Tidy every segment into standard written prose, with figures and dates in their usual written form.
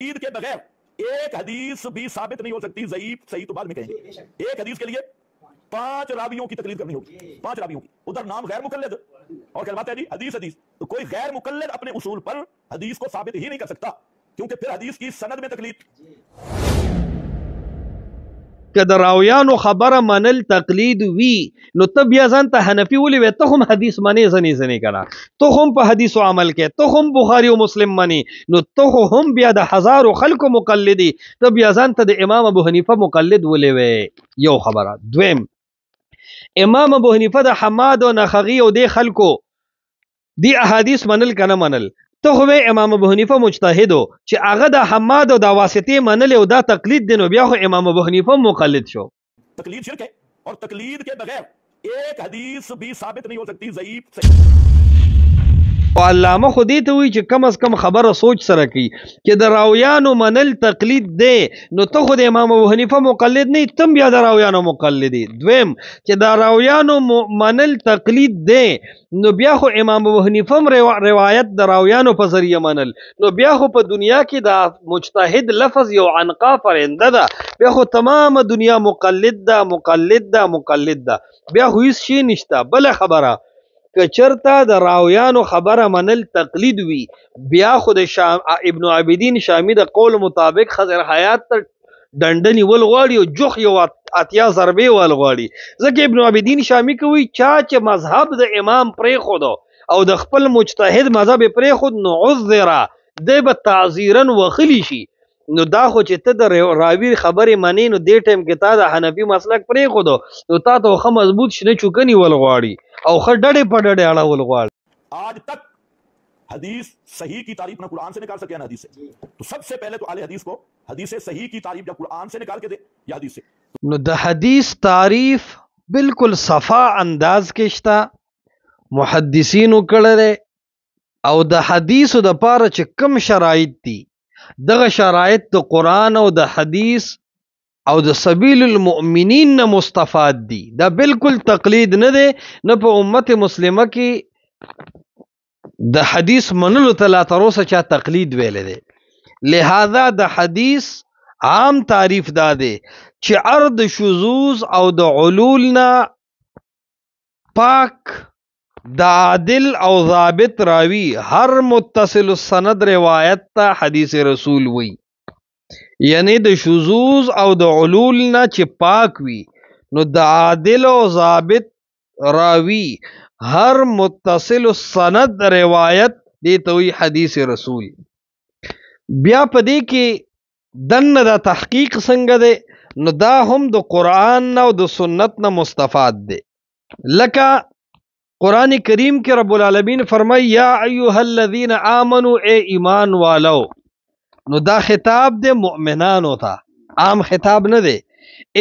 ईद के बगैर एक हदीस भी साबित नहीं हो सकती। ज़ईफ सही तो बाद में कहेंगे। एक हदीस के लिए 5 रावियों की तकलीद करनी होगी, 5 रावियों की। उधर नाम गैर मुकल्लिद और क्या बात है जी, हदीस हदीस। तो कोई गैर मुकल्लिद अपने उसूल पर हदीस को साबित ही नहीं कर सकता, क्योंकि फिर हदीस की सनद में तकलीद। که د راویانو خبره منل تقلید وی نو ته بیا ځان ته حنفي ولې وې؟ ته هم حدیث منې ځنې کنه، ته هم په حدیثو عمل کې، ته هم بخاري او مسلم منې، نو ته هم بیا د هزارو خلکو مقلدي، ته بیا ځان ته د امام ابو حنیفه مقلد ولې وې؟ یو خبره. دویم، امام ابو حنیفه د حماد او نخغي او د خلکو دی احادیث منل کنه منل، ته خو امام ابو حنیفه مجتهد چې هغه د حماد او د واسطې منل او دا تقلید دی، نو بیا خو امام ابو حنیفه مقلد شو. तकलीद शिरक है और तकलीद के बगैर एक हदीस भी साबित नहीं हो सकती। ज़ईफ सही। او علامه خو دې ته وایي چې کم از کم خبره سوچ سره کوي چې د راویانو منل تقلید دی، نو ته خو د امام ابو حنیفه مقلد نه، تم بیا د راویانو مقلد دی. دویم، چې د راویانو منل تقلید دی، نو بیا خو امام ابو حنیفه روایت د راویانو په ذریعه منل، نو بیا خو په دنیا کې د مجتهد لفظ یو عنقا فرنده ده، بیا خو تمام دنیا مقلد ده مقلد ده مقلد ده، بیا خو هیڅ شی نشته. بل خبره، که چرته د راویانو خبره منل تقلید وي، بیا خو د ابن عابدین شامی د قول مطابق خضر حیات ته ډنډه نیول غواړي او جوخ یو اتیا ضربې ول غواړي. ځکه ابن عابدین شامی کوي چا چې مذهب د امام پرېښود او د خپل مجتهد مذهب پرېښود، نو عذر دی به تعذیرا وخلی شي. نو دا خو چې ته د راوی خبرې منې، نو دې ټیم کې تا د حنفي مسلک پرېښود، نو تا ته ښه مضبوط شنه چوکنی ول غواړي او ښه ډډې په ډډې اړول غواړي. आज तक हदीस सही की तारीफ ना कुरान से निकाल सके ना हदीस से, तो सबसे पहले तो आले हदीस को हदीस सही की तारीफ या कुरान से निकाल के दे या हदीस से। نو د حدیث تعریف بالکل صفا انداز کې شته، محدثینو کړی، او د حدیثو د پاره چې کم شرایط دي، دغه شرایط د قرآن او د حدیث او د سبیل المؤمنین نه مستفاد دي. دا بالکل تقلید نه دی، نه په امت مسلمه کې د حدیث منلو ته لا تر اوسه چا تقلید ویلی دی. لہذا د حدیث عام تعریف دا دی چې عرض شذوذ او د علول نه پاک د عادل او ضابط راوی هر متصل السند روایت ته حدیث رسول وی، یعنی د شذوذ او د علول نه چې پاک وی، نو د عادل او ضابط راوی هر متصل السند روایت دی ته وی حدیث رسول. بیا په دې کې دنه د تحقیق څنګه دی، نو دا هم د قرآن او د سنت نه مستفاد دی. لکه قرآن کریم کې رب العالمین فرمائی یا ایها الذین آمنوا، اے ایمان والو، نو دا خطاب دے مؤمنانو تا، عام خطاب نه دے.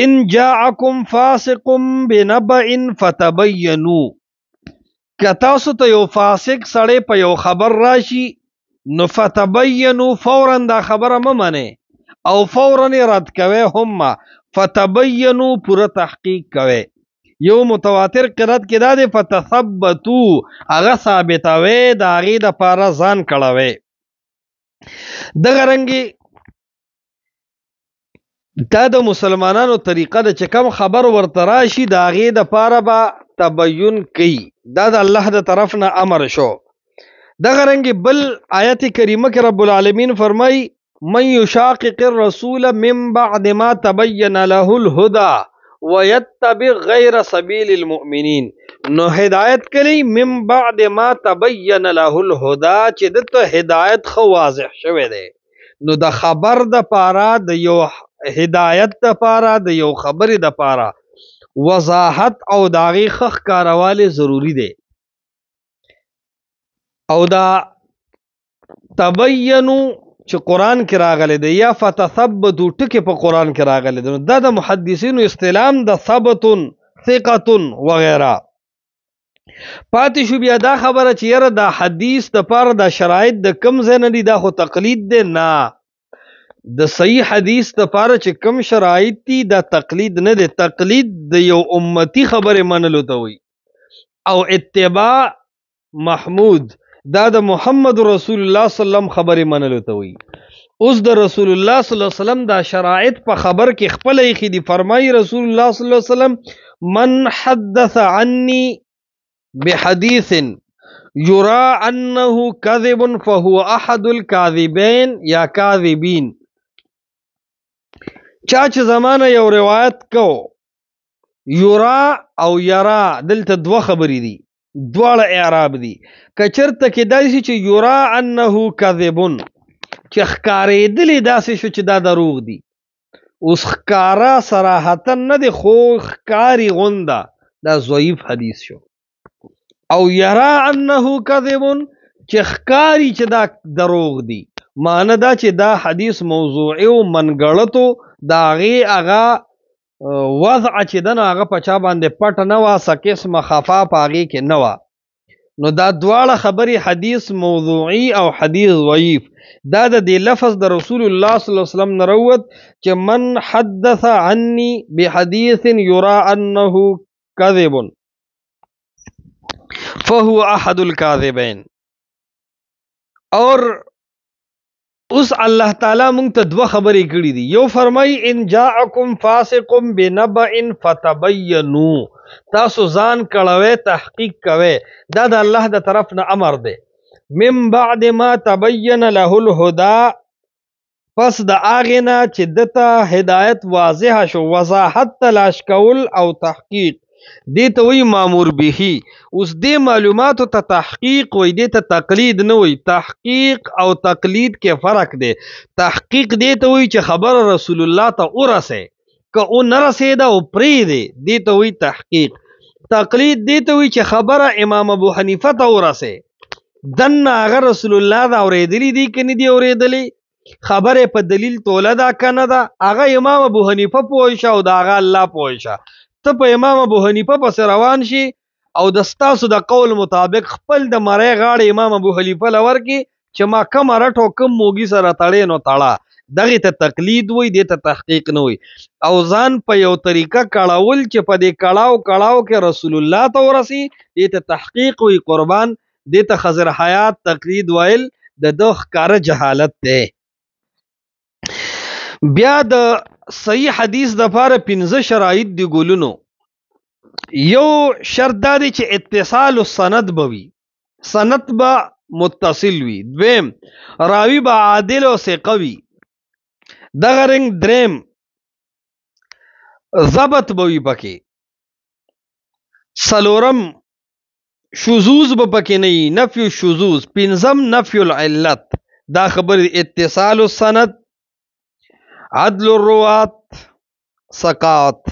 ان جاءکم فاسق بنبأ فتبینوا، که تاسو ته یو فاسق سړی په یو خبر راشي، نو فتبینوا فورا دا خبره ممنه او فورا رد کوي، هم فتبینوا پورا تحقیق کوي. یو متواتر قرات کې دا دی فتثبتوا، هغه ثابتوي د هغې دپاره ځان کړوي. دغه رنګې دا د مسلمانانو طریقه ده چې کم خبر ورته راشي د هغې دپاره به تبین کوي، دا د الله د طرف نه امر شو. دغه رنګې بل آیت کریمه کې رب العالمین فرمای من یشاقق الرسول من بعد ما تبین له الهدى ويتبع غیر سبیل المؤمنین، نو هدایت کړي من بعد ما تبین له الهدى چې دته هدایت خو واضح شوه دی. نو د خبر د پاره د یو هدایت د پاره د یو خبرې د پاره وضاحت او داغي خخ کارواله ضروری دی. او دا تبینو چې قرآن کې راغلی دی یا فتثبتو ټکي په قرآن کې راغلی دی، دا د محدثینو استلام د ثبتن ثقتن وغیره. پاتې شو بیا دا خبره چې یاره دا حدیث د پاره دا شرایط د کم ځای نه دي، دا خو تقلید دی. نه، د صحیح حدیث د پاره چې کم شرایط دي دا تقلید نه دی. تقلید د یو امتی خبره منلو ته وي، او اتباع محمود دا د محمد رسول الله صلی الله علیه وسلم خبره منلو ته وي. اوس د رسول الله صلی الله علیه وسلم دا شرایط په خبر کې خپل یې دي. فرمایي رسول الله صلی الله علیه وسلم من حدث عني بحديث يرى انه كذب فهو احد الكاذبين یا کاذبین. چا چې زمانه یو روایت کو، یرا او یرا دلته دوه خبرې دي، دواړه اعراب دي. کچرته کې داسې چې یرا انه کذبون چې ښکارېدلې داسې شو چې دا دروغ دي. اوس ښکارا صراحتا نه دی خو ښکاري غونده، دا ضعیف حدیث شو. او یرا انه کذبون چې ښکاري چې دا دروغ دي، معنی دا چې دا حدیث موضوعي او منګړتو دا هغه وضع چې دنه هغه په چا باندې پټ نه وه، څه قسمه خفا په هغې کې نه وه. نو دا دواړه خبرې حدیث موضوعي او حدیث ضعیف. دا د دې لفظ د رسول الله صلی الله علیه وسلم نه راووت چې من حدث عني بحديث يرى انه كذب فهو احد الكاذبين. اور اوس الله تعالی مونږ ته دوه خبرې کړې دي. یو فرمای ان جاءکم فاسق بنبأ فتبینوا، تاسو ځان کړوي تحقیق کوي. دا د الله د طرف نه امر دی. من بعد ما تبین له الهدى، پس د هغې نه چې دته هدایت واضح شو، وضاحت تلاش کول او تحقیق دې ته وایي مامور به. اوس دې معلوماتو ته تحقیق وایي، دې ته تقلید نه وایي. تحقیق او تقلید کې فرق دی. تحقیق دې ته وایي چې خبر رسول الله ته ورسه، که او نه رسېده او پرېږدې، دې ته وایي تحقیق. تقلید دې ته وایي چې خبره امام ابو حنیفه ته ورسه، دنه هغه رسول الله دا اورېدلی دي که نه دي اورېدلی، خبره په دلیل توله ده که نه ده، هغه امام ابو حنیفه پوه شه او د هغه الله پوه شه. ته په امام ابو حنیفه پسې روان شي او د ستاسو د قول مطابق خپل د مرۍ غاړې امام ابو حنیفه له ورکړي چې ما کم رټ او کم موږي سره تړې نو تړه. دغې ته تقلید وایي، دې ته تحقیق نه وایي. او ځان په یو طریقه کړاول چې په دې کړاو کې رسول الله ته ورسي، دې ته تحقیق وایي. قربان دې ته خضر حیات تقلید ویل د ده ښکاره جهالت دی. بیا د صحیح حدیث دپاره 15 شرایط دي ګلونو. یو شرط دا دی چې اتصال السند به وي، سند به متصل وي. دویم راوی به عادل او ثقه وي. دغه رنګ دریم ضبط به وي پکې. څلورم شذوذ به پکې نه وي، نفی الشذوذ. پنځم نفی العلت. دا خبر اتصال السند، عدل الروات، ثقات،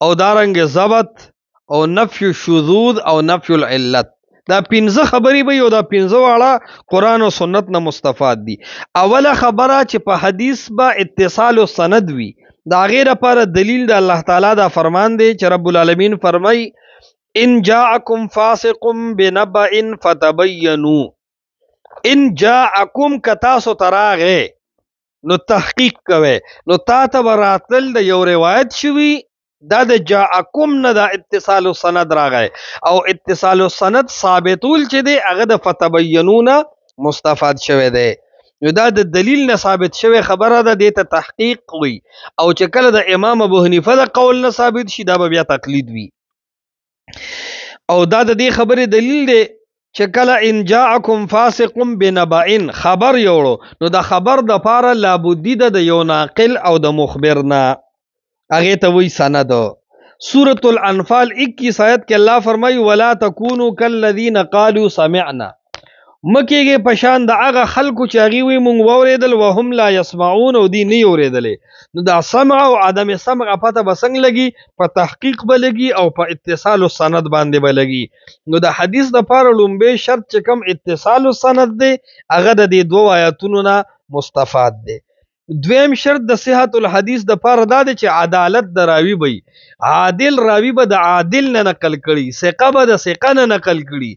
او دارنګ ضبط او نفی الشذوذ او نفی العلت. دا 15 خبرې به او دا 15 واړه قرآن او سنت نه مستفاد دي. اوله خبره چې په حدیث به اتصال السند وي، دا غیر لپاره دلیل د الله تعالی دا فرمان دی چې رب العالمین فرمای ان جاءکم فاسق بنبأ فتبینوا. ان جاءکم کتاسو تراغه نو تحقیق کوي، نو تا ته براتل د یو روایت شوی، دا د جاءکم نه دا اتصال السند راغی. او اتصال السند ثابتول چې دی هغه د فتبینون مستفاد شوی دی. نو دا د دلیل نه ثابت شوی خبره ده، دې ته تحقیق وي. او چې کله د امام ابو حنیفه د قول نه ثابت شي، دا به بیا تقلید وي. او دا د دې خبرې دلیل دی چې کله ان جاءکم فاسق بنبأ خبر یوړو، نو د خبر د پاره لابودی د یو ناقل او د مخبر نه، هغه ته وی سند. سورۃ الانفال 21 آیت کې الله فرمایي ولا تکونوا کالذین قالوا سمعنا. مکیږي پشان د هغه خلکو چې هغه وی مونږ ووریدل وهم لا يسمعون او دی نه اوریدلې. نو دا سمع او عدم سمع پته بسنګ لګي، په تحقیق به لګي او په اتصال السند باندې به لګي. نو د حدیث د پاره لومبه شرط چې کم اتصال السند دی، هغه د دې دوه آیاتونو نه مستفاد دی. دویم شرط د صحت الحدیث د پاره دا دی چې عدالت د راوی وي. عادل راوی به د عادل نه نقل کړي، ثقه به د ثقه نه نقل کړي.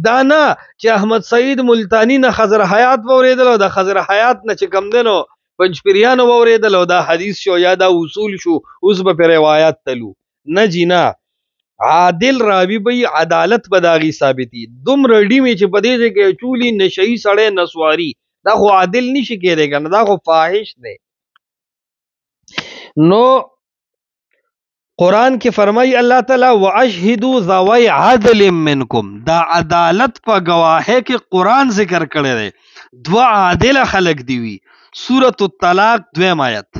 دا نه چې احمد سعید ملتانی نه خضر حیات وریدل او د خضر حیات نه چې کم دنو پنځپریانو وریدل او دا حدیث شو یا دا اصول شو، اوس به پر روایت تلو. نه جینا، عادل راوی به عدالت به داغي ثابتي. دوم رډی می چې په دې کې چولی نشئی سړی نسواری دا خو عادل نشي کېدی کنه، دا خو فاحش دی. نو قرآن کې فرمایي الله تعالی واشهدوا ذوی عدل منکم، دا عدالت په گواهی کې قرآن ذکر کړی دی. دو عادل خلق دی وی. سورۃ الطلاق 2 آیت.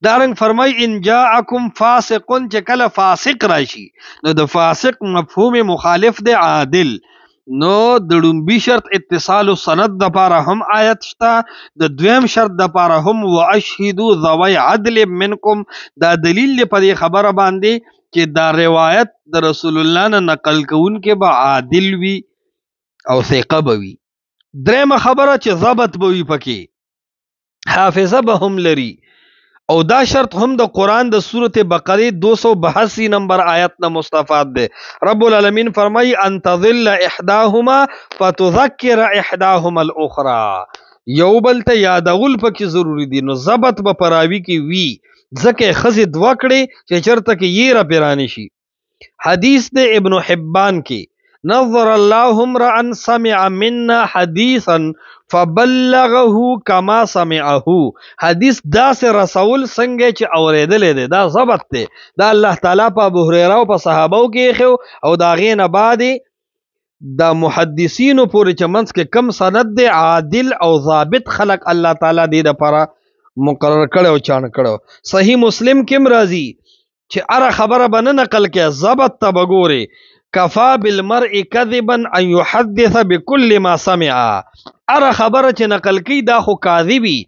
دارنګ فرمای ان جاءکم فاسقون، چې کله فاسق راشي نو د فاسق مفهوم مخالف دی عادل. نو د لومبي شرط اتصال السند د پاره هم آیت شته، د دویم شرط د پاره هم واشهدوا ذوی عدل منکم. دا دلیل په دې خبره باندې چې دا روایت د رسول الله نه نقل کوونکې به عادل وي او ثقه به وي. درېمه خبره چې ضبط به وي پکې، حافظه به هم لري. او دا شرط هم د قرآن د سورت بقره 282 نمبر آیت نه مستفاد ده. رب العالمین فرمای ان تظل احداهما فتذکر احداهما الاخرى، یو بل ته یادول پکې ضروری دي. نو ضبط به پراوی کې وی، ځکه خزي دوا کړي چې چرته کې یې را پیرانی شي. حدیث د ابن حبان کې نظر الله امرا سمع منا حدیثا فبلغه کما سمعه، حدیث دا سے رسول څنګه چې اوریدلې ده، دا ضبط ده. دا الله تعالی په ابو هريره او په صحابه کې خو، او دا غینه بعد د محدثینو پورې چې منځ کې کم سند ده عادل او ضابط خلق الله تعالی دې لپاره مقرر کړو او چان کړو. صحیح مسلم کې مرضی چې اره خبره بنه نقل کې ضبط تبګوري. کفا بالمرء کذبا ان يحدث بكل ما سمع، اره خبره چې نقل کی دا خو کاذبی،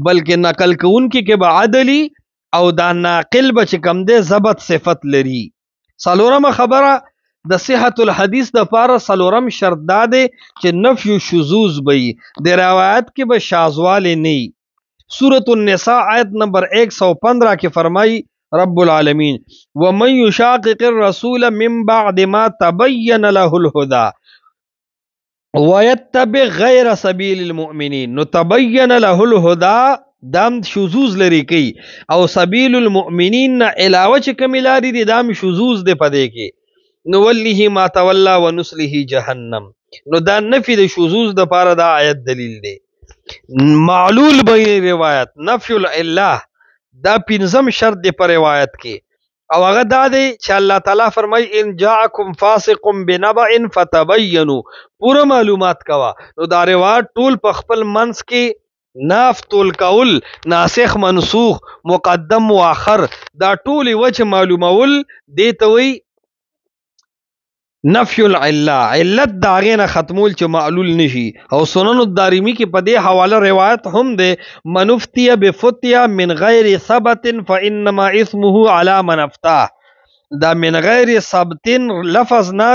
بلکې نقل کوونکی کې به عدلی او دا ناقل به چې کم دی ضبط صفت لري. څلورمه خبره د صحت الحدیث د پاره څلورم شرط دا دی چې نفی شذوذ به د روایت کې به شاذواله نه. سورۃ النساء آیت نمبر 115 کې فرمایي رب العالمین ومن یشاقق الرسول من بعد ما تبین له الهدى ويتبع غیر سبیل المؤمنین. نو تبین له الهدى دام شذوذ لري کوي، او سبیل المؤمنین نه علاوه چې کوم لاري دي دام شذوذ دی پدې کې. نو ولله ما تولى ونسله جهنم. نو دا نفي د شذوذ د پاره دا آیت دلیل دی. معلول به روایت نفی العلہ دا پنځم شرط دی پر روایت کې، او هغه دا دی چې الله تعالی فرمای ان جاءکم فاسق بنبأ فتبینوا، پوره معلومات کوا. نو دا روایت ټول په خپل منځ کې ناف تول کول، ناسخ منسوخ، مقدم مؤخر، دا ټول وجه معلومول دیته وی نفی العلہ، علت دا غینه ختمول چې معلول نشي. او سنن الدارمی کې په دې حواله روایت هم ده منفتی بفتیا من غیر ثبت فانما اسمه علی من افتاه. دا من غیر ثبت لفظ نه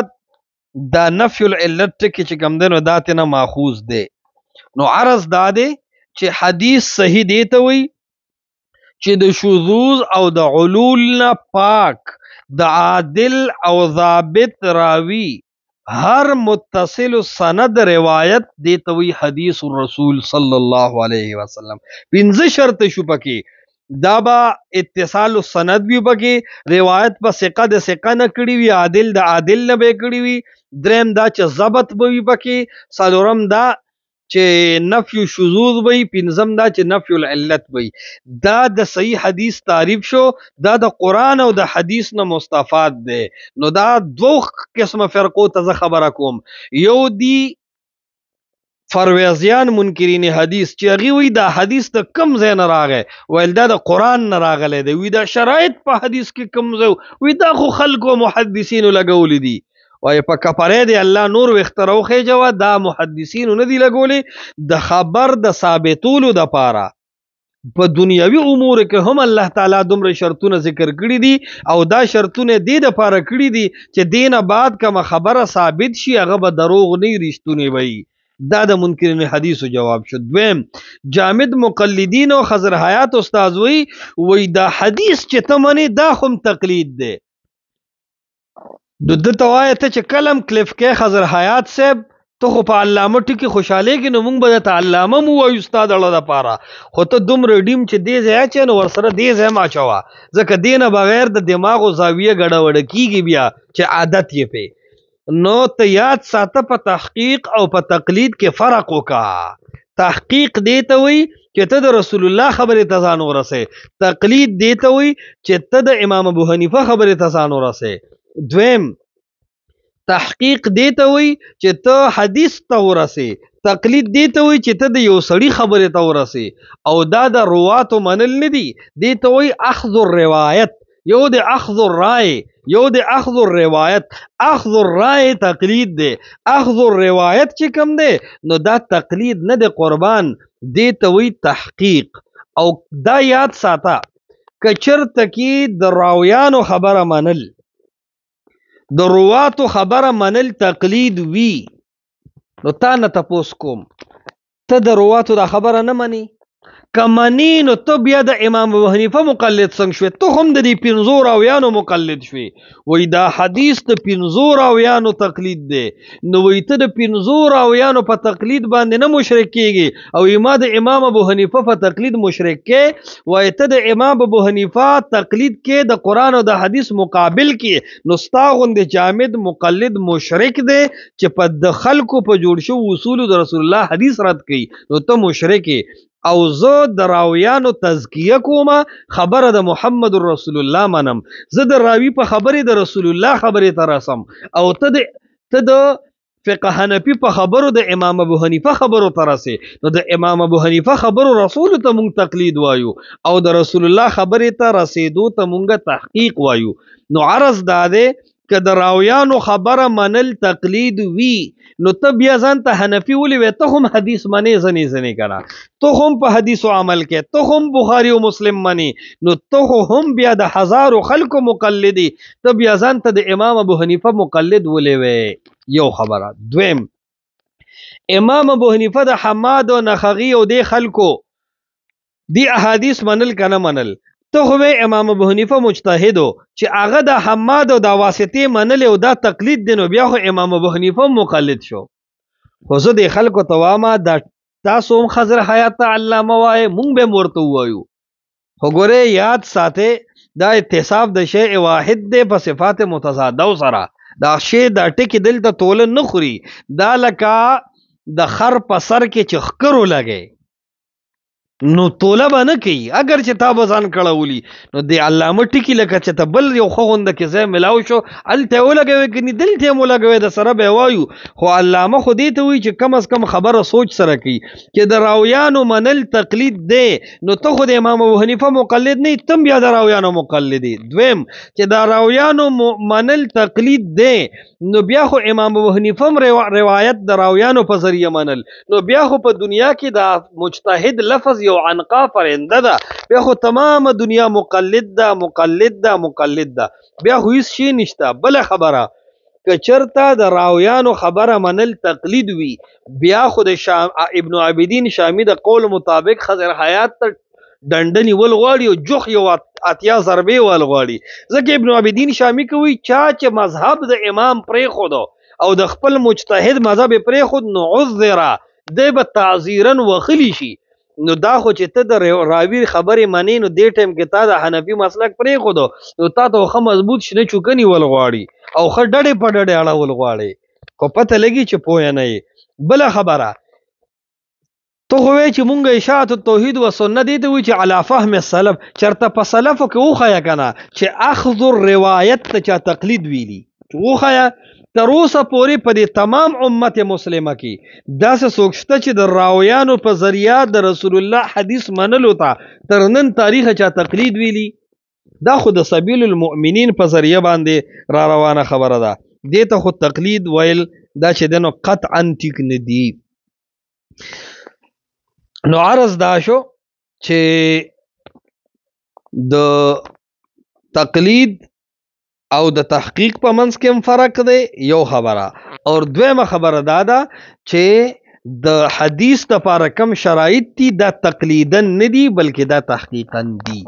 دا نفی العلت کې چې کم دنو داتنه ماخوذ ده. نو عرض دا ده چې حدیث صحیح دی ته وي چې د شذوذ او د علول نه پاک، د عادل او ضابط راوی، هر متصل سند روایت دیته وی حدیث الرسول صلی الله علیه وسلم. پنځه شرط شو پکې، دا با اتصال السند بھی پکې، روایت په ثقه د ثقه نه کړي وي، عادل د عادل نه به کړي وي، دریم دا چې ضبط به وي پکې، څلورم دا چې نفی شذوذ وي، پنځم دا چې نفی العلت وي. دا د صحیح حدیث تعریف شو، دا د قرآن او د حدیث نه مستفاد ده. نو دا دوه قسمه فرقو ته خبره کوم. یو دی فرویزیان منکرین حدیث چې هغه وی دا حدیث ته کم ځای نه راغی، ویل دا د قرآن نه راغلی دی، وی دا شرایط په حدیث کې کم ځای، وی دا خو خلکو محدثینو لګولی دی، وای په کپاره دی الله نور وخترو خېجوا، دا محدثینو نه دی لګولې، د خبر د ثابتولو د پاره په دنیوي امور کې هم الله تعالی دومره شرطونه ذکر کړی دي، او دا شرطونه دې د پاره کړی دي چې دینه بعد کوم خبره ثابت شي هغه به دروغ نه رښتونی وي. دا د منکرین حدیثو جواب شو. دویم جامد مقلدین او خضر حیات استاد وی دا حدیث چې تمنی دا هم تقلید ده. د توای ته چې کلم کلیف کې خضر حیات صاحب ته خو په علامه ټکی خوشاله کې نو مونږ به ته علامه مو وایو استاد اړه د پاره، خو ته دومره ډیم چې دې ځای چې نو ورسره دې ځای ما چوا، ځکه دینه بغیر د دماغ او زاویه ګډه وډه کیږي بیا چې عادت یې په. نو ته یاد ساته په تحقیق او په تقلید کې فرق وکا. تحقیق دیته وي چې ته د رسول الله خبرې ته ځان ورسې. تقلید دیته وي چې ته د امام ابو حنیفه خبرې ته ځان ورسې. دویم تحقیق دیته وي چې ته حدیث ته ورسې. تقلید دیته وي چې ته د یو سړي خبرې ته ورسې. او دا د رواتو منل نه دي، دیته وي اخذ الروایت. یو د اخذ الرای، یو د اخذ الروایت. اخذ الرای تقلید دی، اخذ الروایت چې کوم دی نو دا تقلید نه دی قربان، دیته وي تحقیق. او دا یاد ساته که چرته کې د راویانو خبره منل، د رواتو خبره منل تقلید وی، نو تا نه تپوس کوم ته د رواتو دا خبره نه منی؟ که منی نو ته بیا د امام ابو حنیفه مقلد څنګه شوې؟ ته هم د دې 5 راویانو مقلد شوې. وای دا حدیث د 5 راویانو تقلید دی، نو وای ته د 5 راویانو په تقلید باندې نه مشرک کېږي او ما د امام ابو حنیفه په تقلید مشرک کې. وای ته د امام ابو حنیفه تقلید کې د قرآن او د حدیث مقابل کې، نو ستا غوندې جامد مقلد مشرک دی چې په د خلکو په جوړ شو اصول د رسول الله حدیث رد کوي، نو ته مشرک. او زه د راویانو تزکیه کوم، خبره د محمد رسول الله منم. زه د راوی په خبرې د رسول الله خبرې ته رسم، او ته د فقه حنفی په خبرو د امام ابو حنیفه خبرو ته رسې. نو د امام ابو حنیفه خبرو رسول ته مونږ تقلید وایو، او د رسول الله خبرې ته رسیدو ته مونږ تحقیق وایو. نو عرض دا دی که د راویانو خبره منل تقلید وی، نو ته بیا ځان ته حنفي ولې وې؟ ته هم حدیث منې ځنې کنه، ته هم په حدیثو عمل کې، ته هم بخاری او مسلم منې، نو ته هم بیا د 1000 خلکو مقلدي، ته بیا ځان ته د امام ابو حنیفه مقلد ولې وې؟ یو خبره. دویم امام ابو حنیفه د حماد او نخغي او د خلکو دی احادیث منل کنه منل؟ ته خو امام ابو حنیفه مجتهد چې هغه د حماد او د واسطې منل او دا تقلید دی، نو بیا خو امام ابو حنیفه مقلد شو. خو زه د خلکو ته وایم دا تاسو هم خضر حیات علامه وایي، مونږ به ورته وایو. خو ګوره یاد ساته دا اتصاف د شیء واحد دی په صفات متضاده سره. دا شی دا ټکی دلته تول نه خوري، دا لکه د خر په سر کې چې خکرو لګي نو توله به نه کوي. اگر چې تا به ځان کړولی نو د علامه ټکي لکه چې ته بل یو خوغونده کې ځای ملاو شو هلته ولګوي کني دلته یې ولګوي د سره به وایو. خو علامه خو دې ته وایي چې کم از کم خبره سوچ سره کوي چې د راویانو منل تقلید دی، نو ته خو د امام ابو حنیفه مقلد نه، تم بیا د راویانو مقلدی. دویم چې د راویانو منل تقلید دی، نو بیا خو امام ابو حنیفه روایت د راویانو په ذریعه منل، نو بیا خو په دنیا کې د مجتهد لفظ یو عنقا فرنده ده، بیا خو تمام دنیا مقلد ده مقلد ده مقلد ده، بیا خو هیڅ شی نشته. بل خبره که چرته د راویانو خبره منل تقلید وی، بیا خو د ابن عابدین شامی د قول مطابق خضر حیات ته ډنډنی ول غواړي او جوخ یو اتیا ضربه ول غواړي. ځکه ابن عابدین شامی کوي چا چې مذهب د امام پرې خود او د خپل مجتهد مذهب پرې خود، نو عذرا د به تعذیرا وخلی شي. نو دا خو چې ته د راوی خبرې مانی، نو دې ټیم کې تا د حنفي مسلک پرې خود نو تا ته خو مضبوط شنه چوکنی ول غواړي او خ ډډې په ډډې اړه ول غواړي، خو پته لګي چې پوه نه یې. بل خبره تو خو چې مونږه اشاعت التوحید و سنت دي ته وی چې علی فهم السلف، چرته په سلفو کې وخیا کنه چې اخذ الروایت ته چا تقلید ویلی، وخیا تر اوسه پورې په دې تمام امت مسلمه کې داسې څوک شته چې د راویانو په ذریعہ د رسول الله حدیث منلو ته تر نن تاریخ چا تقلید ویلی؟ دا خو د سبیل المؤمنین په ذریعہ باندې را روانه خبره ده، دې ته خو تقلید ویل دا چې دنو قطعا ټیک نه دی. نو عرض دا شو چې د تقلید او د تحقیق په منځ کې هم فرق دی، یو خبره. او دویمه خبره دا ده چې د حدیث لپاره کم شرایط دي دا تقلیدن نه دي بلکې دا تحقیقا دي.